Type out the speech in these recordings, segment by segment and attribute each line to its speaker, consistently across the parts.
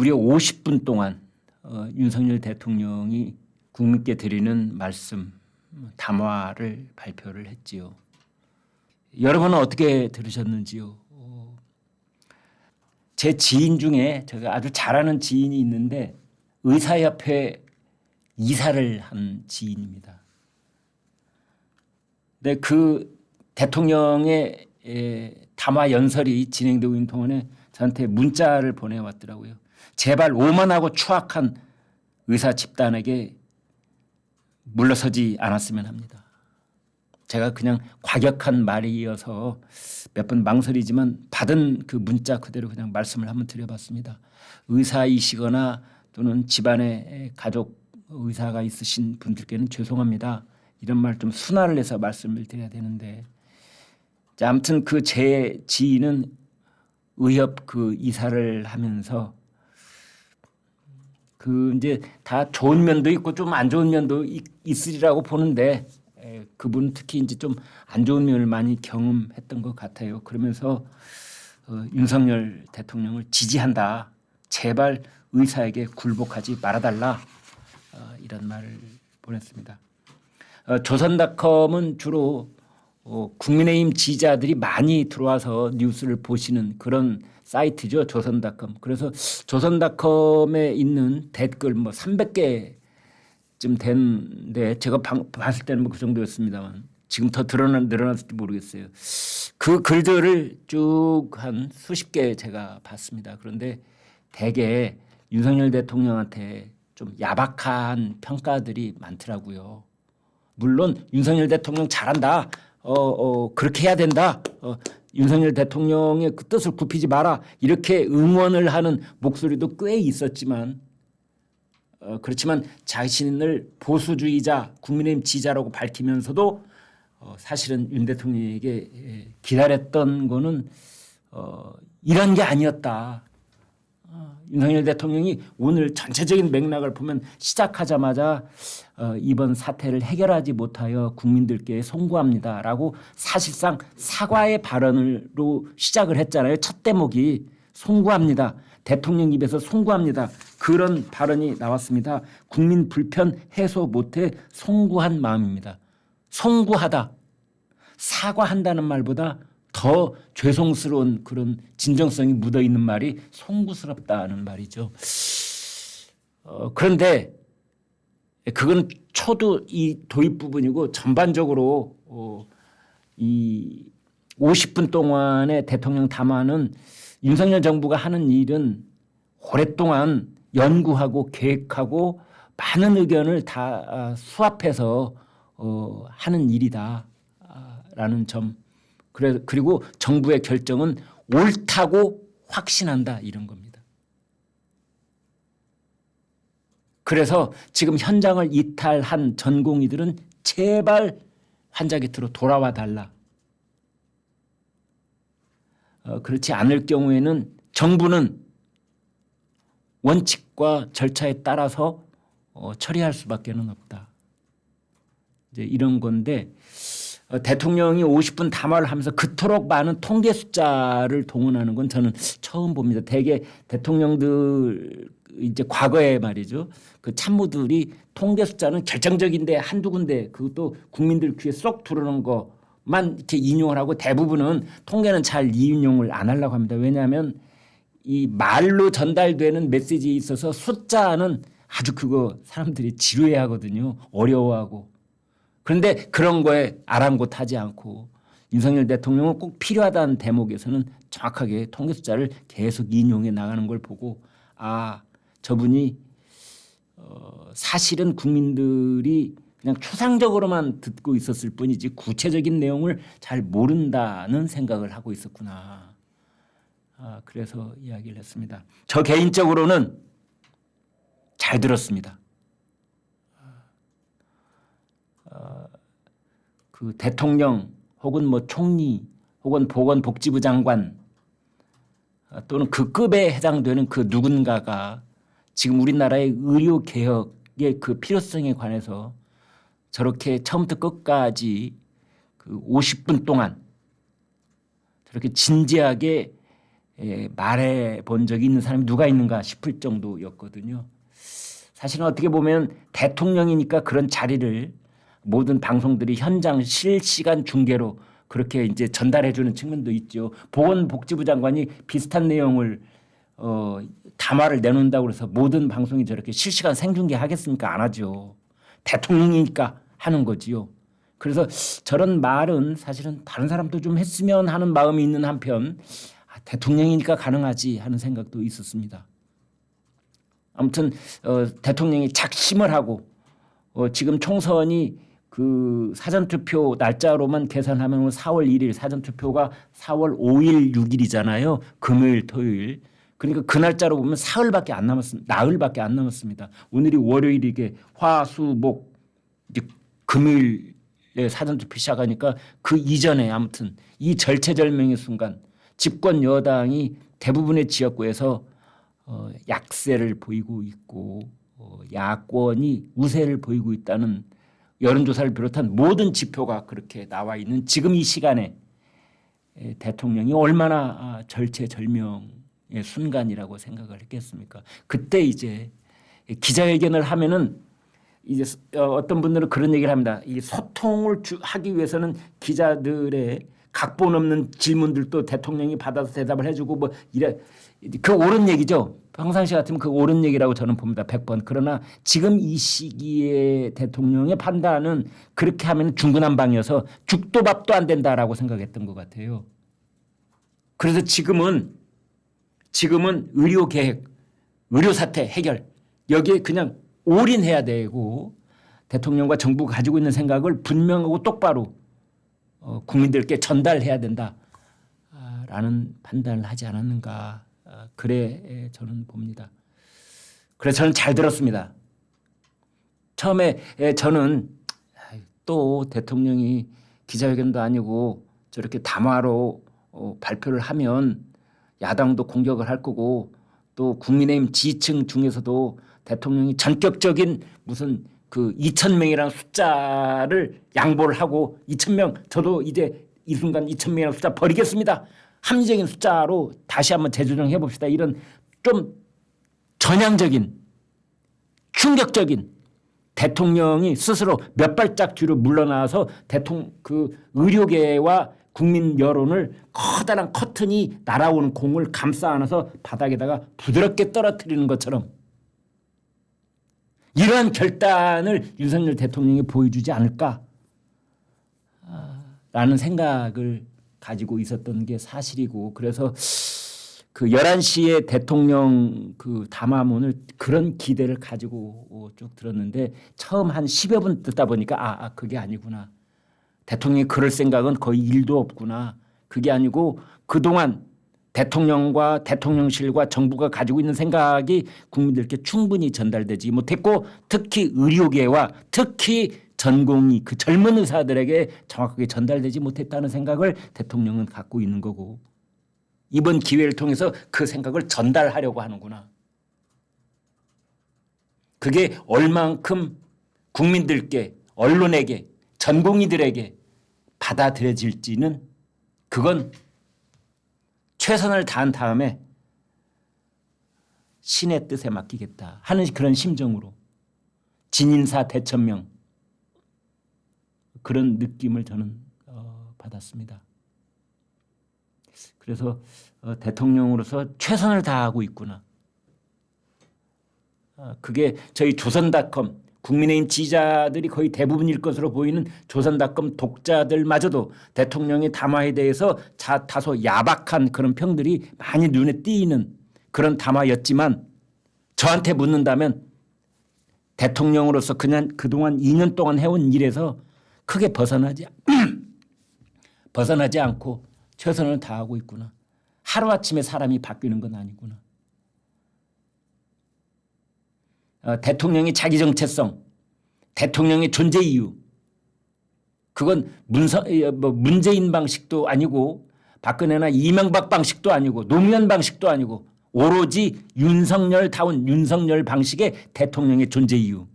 Speaker 1: 무려 50분 동안 윤석열 대통령이 국민께 드리는 말씀, 담화를 발표를 했지요. 여러분은 어떻게 들으셨는지요? 제 지인 중에 제가 아주 잘하는 지인이 있는데 의사협회 이사를 한 지인입니다. 근데 그 대통령의 담화 연설이 진행되고 있는 동안에 저한테 문자를 보내왔더라고요. 제발 오만하고 추악한 의사 집단에게 물러서지 않았으면 합니다. 제가 그냥 과격한 말이어서 몇 번 망설이지만 받은 그 문자 그대로 그냥 말씀을 한번 드려봤습니다. 의사이시거나 또는 집안에 가족 의사가 있으신 분들께는 죄송합니다. 이런 말 좀 순화를 해서 말씀을 드려야 되는데, 아무튼 그 제 지인은 의협 그 이사를 하면서 그 이제 다 좋은 면도 있고 좀 안 좋은 면도 있으리라고 보는데, 그분 특히 이제 좀 안 좋은 면을 많이 경험했던 것 같아요. 그러면서 윤석열 대통령을 지지한다. 제발 의사에게 굴복하지 말아달라. 이런 말을 보냈습니다. 조선닷컴은 주로 국민의힘 지지자들이 많이 들어와서 뉴스를 보시는 그런 사이트죠. 조선닷컴. 그래서 조선닷컴에 있는 댓글 뭐 300개쯤 됐는데 제가 봤을 때는 뭐 그 정도였습니다만 지금 더 늘어났을지 모르겠어요. 그 글들을 쭉 한 수십 개 제가 봤습니다. 그런데 대개 윤석열 대통령한테 좀 야박한 평가들이 많더라고요. 물론 윤석열 대통령 잘한다. 그렇게 해야 된다. 윤석열 대통령의 그 뜻을 굽히지 마라. 이렇게 응원을 하는 목소리도 꽤 있었지만 그렇지만 자신을 보수주의자, 국민의힘 지지자라고 밝히면서도 사실은 윤 대통령에게 기다렸던 거는 이런 게 아니었다. 윤석열 대통령이 오늘 전체적인 맥락을 보면 시작하자마자 이번 사태를 해결하지 못하여 국민들께 송구합니다라고 사실상 사과의 발언으로 시작을 했잖아요. 첫 대목이 송구합니다. 대통령 입에서 송구합니다. 그런 발언이 나왔습니다. 국민 불편 해소 못해 송구한 마음입니다. 송구하다. 사과한다는 말보다 더 죄송스러운 그런 진정성이 묻어있는 말이 송구스럽다는 말이죠. 그런데 그건 초도 이 도입 부분이고 전반적으로 이 50분 동안의 대통령 담화는 윤석열 정부가 하는 일은 오랫동안 연구하고 계획하고 많은 의견을 다 수합해서 하는 일이다라는 점. 그리고 정부의 결정은 옳다고 확신한다 이런 겁니다. 그래서 지금 현장을 이탈한 전공의들은 제발 환자 곁으로 돌아와 달라. 그렇지 않을 경우에는 정부는 원칙과 절차에 따라서 처리할 수밖에 없다. 이제 이런 건데 대통령이 50분 담화를 하면서 그토록 많은 통계 숫자를 동원하는 건 저는 처음 봅니다. 대개 대통령들 이제 과거에 말이죠. 그 참모들이 통계 숫자는 결정적인데 한두 군데 그것도 국민들 귀에 쏙 들어오는 것만 이렇게 인용을 하고 대부분은 통계는 잘 인용을 안 하려고 합니다. 왜냐하면 이 말로 전달되는 메시지에 있어서 숫자는 아주 그거 사람들이 지루해 하거든요. 어려워하고. 그런데 그런 거에 아랑곳하지 않고 윤석열 대통령은 꼭 필요하다는 대목에서는 정확하게 통계 숫자를 계속 인용해 나가는 걸 보고 저분이 사실은 국민들이 그냥 추상적으로만 듣고 있었을 뿐이지 구체적인 내용을 잘 모른다는 생각을 하고 있었구나. 그래서 이야기를 했습니다. 저 개인적으로는 잘 들었습니다. 그 대통령 혹은 뭐 총리 혹은 보건복지부 장관 또는 그 급에 해당되는 그 누군가가 지금 우리나라의 의료개혁의 그 필요성에 관해서 저렇게 처음부터 끝까지 그 50분 동안 저렇게 진지하게 말해 본 적이 있는 사람이 누가 있는가 싶을 정도였거든요. 사실은 어떻게 보면 대통령이니까 그런 자리를 모든 방송들이 현장 실시간 중계로 그렇게 이제 전달해 주는 측면도 있죠. 보건복지부 장관이 비슷한 내용을 담화를 내놓는다고 해서 모든 방송이 저렇게 실시간 생중계 하겠습니까? 안 하죠. 대통령이니까 하는 거지요. 그래서 저런 말은 사실은 다른 사람도 좀 했으면 하는 마음이 있는 한편 대통령이니까 가능하지 하는 생각도 있었습니다. 아무튼 대통령이 작심을 하고 지금 총선이 그 사전투표 날짜로만 계산하면 4월 1일 사전투표가 4월 5일 6일이잖아요. 금요일 토요일. 그러니까 그 날짜로 보면 사흘밖에 안 남았습니다. 나흘밖에 안 남았습니다. 오늘이 월요일이게 화수목 이제 금요일에 사전투표 시작하니까 그 이전에 아무튼 이 절체절명의 순간 집권 여당이 대부분의 지역구에서 약세를 보이고 있고 야권이 우세를 보이고 있다는 여론조사를 비롯한 모든 지표가 그렇게 나와 있는 지금 이 시간에 대통령이 얼마나 절체절명의 순간이라고 생각을 했겠습니까? 그때 이제 기자회견을 하면은 이제 어떤 분들은 그런 얘기를 합니다. 이 소통을 하기 위해서는 기자들의 각본 없는 질문들도 대통령이 받아서 대답을 해주고 뭐 이래 그 옳은 얘기죠. 평상시 같으면 그 옳은 얘기라고 저는 봅니다. 100번. 그러나 지금 이 시기에 대통령의 판단은 그렇게 하면 중구난방이어서 죽도 밥도 안 된다라고 생각했던 것 같아요. 그래서 지금은 의료 계획, 의료 사태 해결 여기에 그냥 올인해야 되고 대통령과 정부가 가지고 있는 생각을 분명하고 똑바로 국민들께 전달해야 된다라는 판단을 하지 않았는가. 그래 저는 봅니다. 그래서 저는 잘 들었습니다. 처음에 저는 또 대통령이 기자회견도 아니고 저렇게 담화로 발표를 하면 야당도 공격을 할 거고 또 국민의힘 지지층 중에서도 대통령이 전격적인 무슨 그 2,000명이라는 숫자를 양보를 하고 2,000명 저도 이제 이 순간 2,000명이라는 숫자 버리겠습니다. 합리적인 숫자로 다시 한번 재조정해 봅시다. 이런 좀 전향적인 충격적인 대통령이 스스로 몇 발짝 뒤로 물러나서 그 의료계와 국민 여론을 커다란 커튼이 날아오는 공을 감싸 안아서 바닥에다가 부드럽게 떨어뜨리는 것처럼 이러한 결단을 윤석열 대통령이 보여주지 않을까라는 생각을 가지고 있었던 게 사실이고 그래서 그 11시에 대통령 그 담화문을 그런 기대를 가지고 쭉 들었는데 처음 한 10여 분 듣다 보니까 그게 아니구나. 대통령이 그럴 생각은 거의 1도 없구나. 그게 아니고 그동안 대통령과 대통령실과 정부가 가지고 있는 생각이 국민들께 충분히 전달되지 못했고 특히 의료계와 특히 전공의 그 젊은 의사들에게 정확하게 전달되지 못했다는 생각을 대통령은 갖고 있는 거고 이번 기회를 통해서 그 생각을 전달하려고 하는구나. 그게 얼만큼 국민들께 언론에게 전공의들에게 받아들여질지는 그건 최선을 다한 다음에 신의 뜻에 맡기겠다 하는 그런 심정으로 진인사 대천명 그런 느낌을 저는 받았습니다. 그래서 대통령으로서 최선을 다하고 있구나. 그게 저희 조선닷컴 국민의힘 지지자들이 거의 대부분일 것으로 보이는 조선닷컴 독자들마저도 대통령의 담화에 대해서 다소 야박한 그런 평들이 많이 눈에 띄는 그런 담화였지만 저한테 묻는다면 대통령으로서 그냥 그동안 2년 동안 해온 일에서 크게 벗어나지 않고 최선을 다하고 있구나. 하루아침에 사람이 바뀌는 건 아니구나. 대통령의 자기 정체성, 대통령의 존재 이유 그건 문재인 방식도 아니고 박근혜나 이명박 방식도 아니고 노무현 방식도 아니고 오로지 윤석열다운 윤석열 방식의 대통령의 존재 이유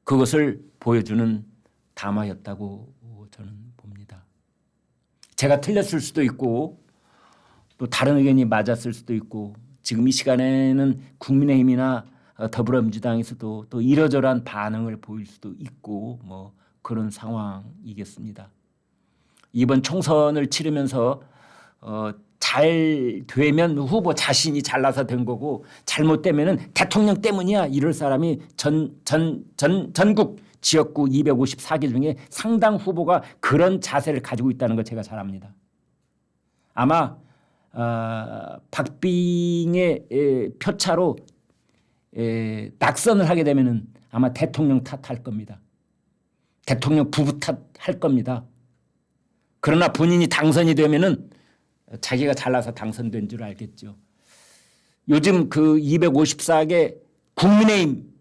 Speaker 1: 그것을 보여주는 담화였다고 저는 봅니다. 제가 틀렸을 수도 있고 또 다른 의견이 맞았을 수도 있고 지금 이 시간에는 국민의힘이나 더불어민주당에서도 또 이러저러한 반응을 보일 수도 있고 뭐 그런 상황이겠습니다. 이번 총선을 치르면서 잘 되면 후보 자신이 잘나서 된 거고 잘못되면은 대통령 때문이야 이럴 사람이 전국 지역구 254개 중에 상당 후보가 그런 자세를 가지고 있다는 거 제가 잘 압니다. 아마 박빙의 표차로 낙선을 하게 되면은 아마 대통령 탓할 겁니다. 대통령 부부 탓할 겁니다. 그러나 본인이 당선이 되면은 자기가 잘나서 당선된 줄 알겠죠. 요즘 그 254개 국민의힘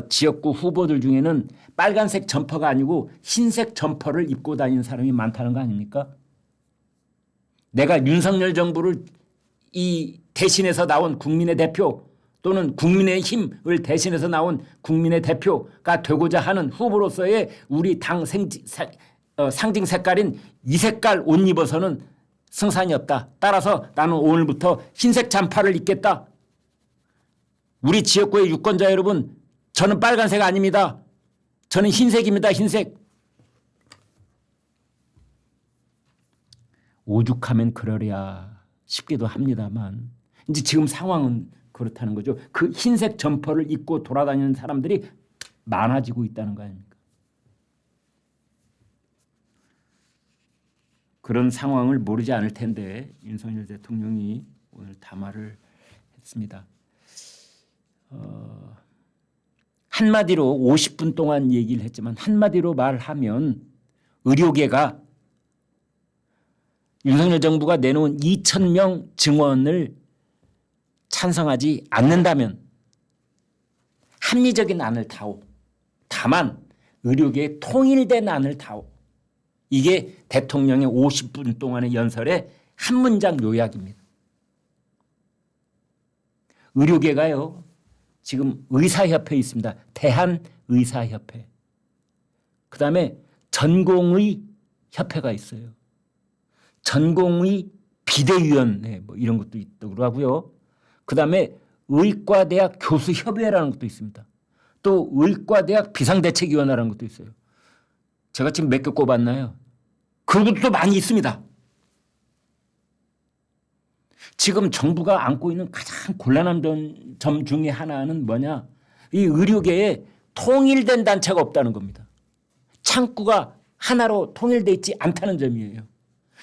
Speaker 1: 지역구 후보들 중에는 빨간색 점퍼가 아니고 흰색 점퍼를 입고 다니는 사람이 많다는 거 아닙니까? 내가 윤석열 정부를 이 대신해서 나온 국민의 대표 또는 국민의힘을 대신해서 나온 국민의 대표가 되고자 하는 후보로서의 우리 당 상징 색깔인 이 색깔 옷 입어서는 승산이 없다. 따라서 나는 오늘부터 흰색 잠바를 입겠다. 우리 지역구의 유권자 여러분, 저는 빨간색 아닙니다. 저는 흰색입니다. 흰색. 오죽하면 그러랴 싶기도 합니다만 이제 지금 상황은 그렇다는 거죠. 그 흰색 점퍼를 입고 돌아다니는 사람들이 많아지고 있다는 거 아닙니까? 그런 상황을 모르지 않을 텐데 윤석열 대통령이 오늘 담화를 했습니다. 한마디로 50분 동안 얘기를 했지만 한마디로 말하면 의료계가 윤석열 정부가 내놓은 2,000명 증원을 찬성하지 않는다면 합리적인 안을 다오. 다만 의료계의 통일된 안을 다오. 이게 대통령의 50분 동안의 연설의 한 문장 요약입니다. 의료계가요. 지금 의사협회 있습니다. 대한의사협회. 그다음에 전공의 협회가 있어요. 전공의 비대위원회 뭐 이런 것도 있다고 하고요. 그다음에 의과대학 교수협의회라는 것도 있습니다. 또 의과대학 비상대책위원회라는 것도 있어요. 제가 지금 몇 개 꼽았나요? 그것도 많이 있습니다. 지금 정부가 안고 있는 가장 곤란한 점 중에 하나는 뭐냐? 이 의료계에 통일된 단체가 없다는 겁니다. 창구가 하나로 통일되어 있지 않다는 점이에요.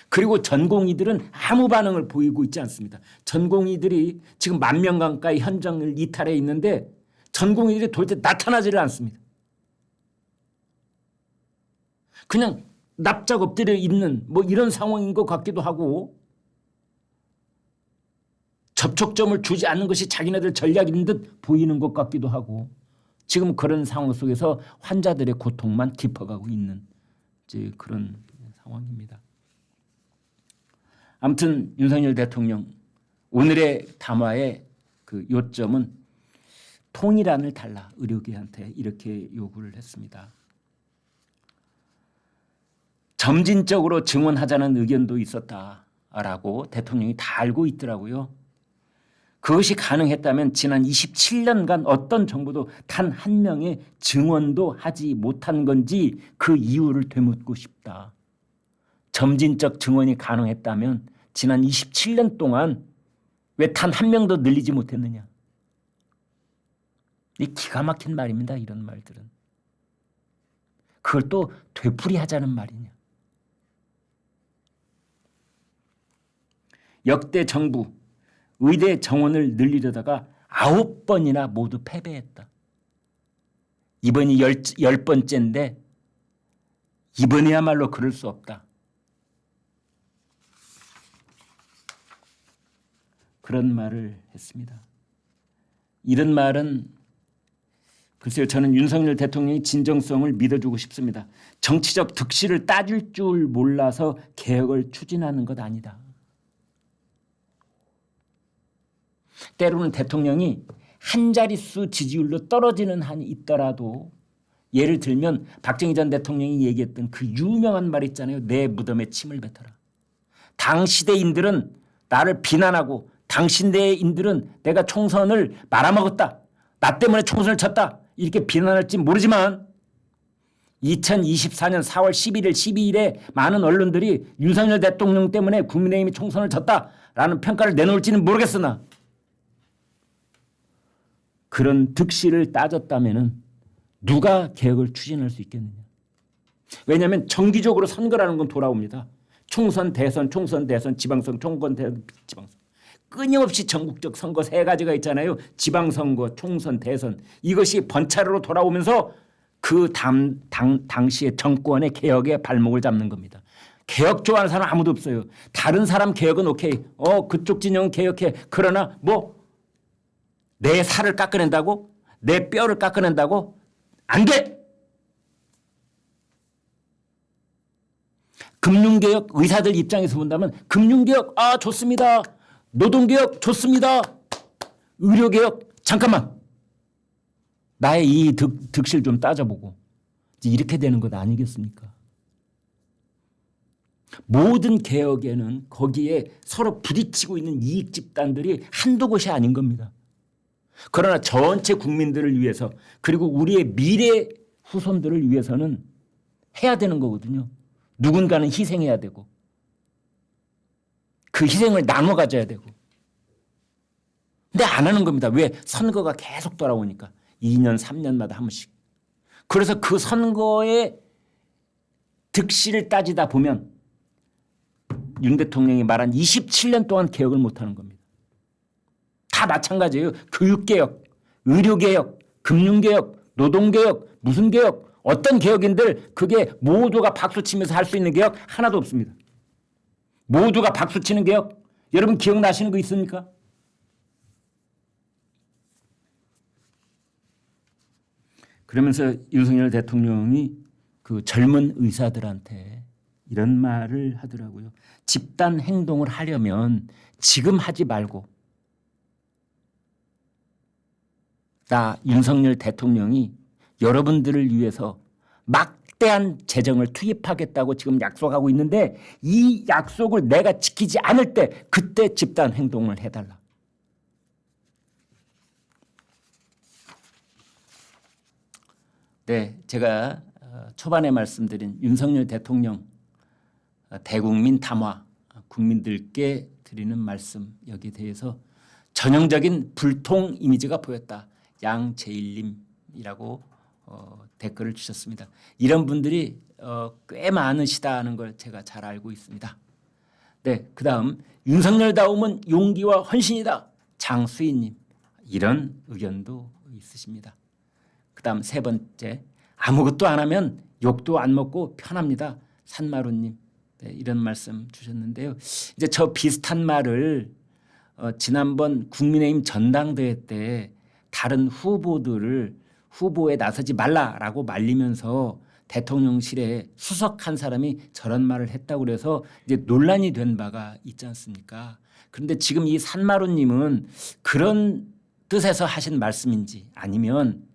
Speaker 1: 그리고 전공의들은 아무 반응을 보이고 있지 않습니다. 전공의들이 지금 10,000명 가까이 현장을 이탈해 있는데 전공의들이 도대체 나타나지를 않습니다. 그냥 납작 엎드려 있는 뭐 이런 상황인 것 같기도 하고 접촉점을 주지 않는 것이 자기네들 전략인 듯 보이는 것 같기도 하고 지금 그런 상황 속에서 환자들의 고통만 깊어가고 있는 이제 그런 상황입니다. 아무튼 윤석열 대통령 오늘의 담화의 그 요점은 통일안을 달라 의료계한테 이렇게 요구를 했습니다. 점진적으로 증원하자는 의견도 있었다라고 대통령이 다 알고 있더라고요. 그것이 가능했다면 지난 27년간 어떤 정부도 단 한 명의 증언도 하지 못한 건지 그 이유를 되묻고 싶다. 점진적 증언이 가능했다면 지난 27년 동안 왜 단 한 명도 늘리지 못했느냐. 이 기가 막힌 말입니다. 이런 말들은. 그걸 또 되풀이하자는 말이냐. 역대 정부 의대 정원을 늘리려다가 9번이나 모두 패배했다. 이번이 10번째인데 이번에야말로 그럴 수 없다. 그런 말을 했습니다. 이런 말은 글쎄요, 저는 윤석열 대통령의 진정성을 믿어주고 싶습니다. 정치적 득실을 따질 줄 몰라서 개혁을 추진하는 것 아니다. 때로는 대통령이 한 자릿수 지지율로 떨어지는 한이 있더라도 예를 들면 박정희 전 대통령이 얘기했던 그 유명한 말 있잖아요. 내 무덤에 침을 뱉어라. 당 시대인들은 나를 비난하고 당신대인들은 내가 총선을 말아먹었다. 나 때문에 총선을 쳤다. 이렇게 비난할지 모르지만 2024년 4월 11일, 12일에 많은 언론들이 윤석열 대통령 때문에 국민의힘이 총선을 졌다라는 평가를 내놓을지는 모르겠으나 그런 득실을 따졌다면 누가 개혁을 추진할 수 있겠느냐. 왜냐하면 정기적으로 선거라는 건 돌아옵니다. 총선, 대선, 총선, 대선, 지방선, 총선, 대선, 지방선. 끊임없이 전국적 선거 세 가지가 있잖아요. 지방선거, 총선, 대선. 이것이 번차례로 돌아오면서 그 당시의 정권의 개혁에 발목을 잡는 겁니다. 개혁 좋아하는 사람 아무도 없어요. 다른 사람 개혁은 오케이. 그쪽 진영은 개혁해. 그러나 내 살을 깎아낸다고? 내 뼈를 깎아낸다고? 안 돼! 금융개혁 의사들 입장에서 본다면 금융개혁 좋습니다. 노동개혁 좋습니다. 의료개혁 잠깐만. 나의 이 득실 좀 따져보고 이렇게 되는 것 아니겠습니까? 모든 개혁에는 거기에 서로 부딪히고 있는 이익 집단들이 한두 곳이 아닌 겁니다. 그러나 전체 국민들을 위해서 그리고 우리의 미래 후손들을 위해서는 해야 되는 거거든요. 누군가는 희생해야 되고 그 희생을 나눠 가져야 되고. 근데 안 하는 겁니다. 왜? 선거가 계속 돌아오니까. 2년, 3년마다 한 번씩. 그래서 그 선거의 득실을 따지다 보면 윤 대통령이 말한 27년 동안 개혁을 못하는 겁니다. 다 마찬가지예요. 교육개혁, 의료개혁, 금융개혁, 노동개혁, 무슨 개혁, 어떤 개혁인들 그게 모두가 박수치면서 할 수 있는 개혁 하나도 없습니다. 모두가 박수치는 개혁 여러분 기억나시는 거 있습니까? 그러면서 윤석열 대통령이 그 젊은 의사들한테 이런 말을 하더라고요. 집단 행동을 하려면 지금 하지 말고 나 윤석열 대통령이 여러분들을 위해서 막대한 재정을 투입하겠다고 지금 약속하고 있는데 이 약속을 내가 지키지 않을 때 그때 집단 행동을 해달라. 네, 제가 초반에 말씀드린 윤석열 대통령 대국민 담화 국민들께 드리는 말씀 여기에 대해서 전형적인 불통 이미지가 보였다. 양재일님이라고 댓글을 주셨습니다. 이런 분들이 꽤 많으시다는 걸 제가 잘 알고 있습니다. 네, 그다음 윤석열다움은 용기와 헌신이다. 장수희님 이런 의견도 있으십니다. 그다음 세 번째 아무것도 안 하면 욕도 안 먹고 편합니다. 산마루님 네, 이런 말씀 주셨는데요. 이제 저 비슷한 말을 지난번 국민의힘 전당대회 때 다른 후보에 나서지 말라라고 말리면서 대통령실에 수석한 사람이 저런 말을 했다고 그래서 이제 논란이 된 바가 있지 않습니까? 그런데 지금 이 산마루님은 그런 뜻에서 하신 말씀인지 아니면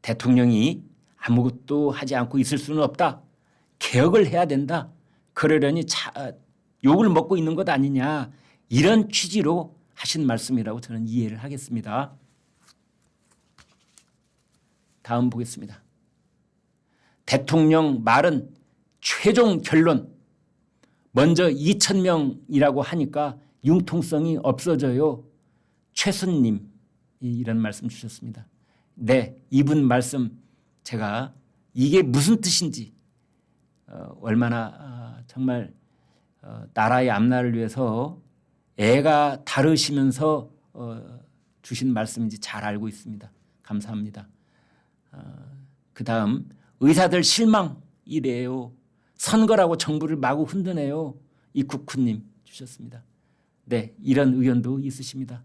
Speaker 1: 대통령이 아무것도 하지 않고 있을 수는 없다. 개혁을 해야 된다. 그러려니 욕을 먹고 있는 것 아니냐. 이런 취지로 하신 말씀이라고 저는 이해를 하겠습니다. 다음 보겠습니다. 대통령 말은 최종 결론. 먼저 2,000명이라고 하니까 융통성이 없어져요. 최순님 이런 말씀 주셨습니다. 네, 이분 말씀 제가 이게 무슨 뜻인지 얼마나 정말 나라의 앞날을 위해서 애가 다르시면서 주신 말씀인지 잘 알고 있습니다. 감사합니다. 그다음 의사들 실망이래요. 선거라고 정부를 마구 흔드네요. 이국훈님 주셨습니다. 네, 이런 의견도 있으십니다.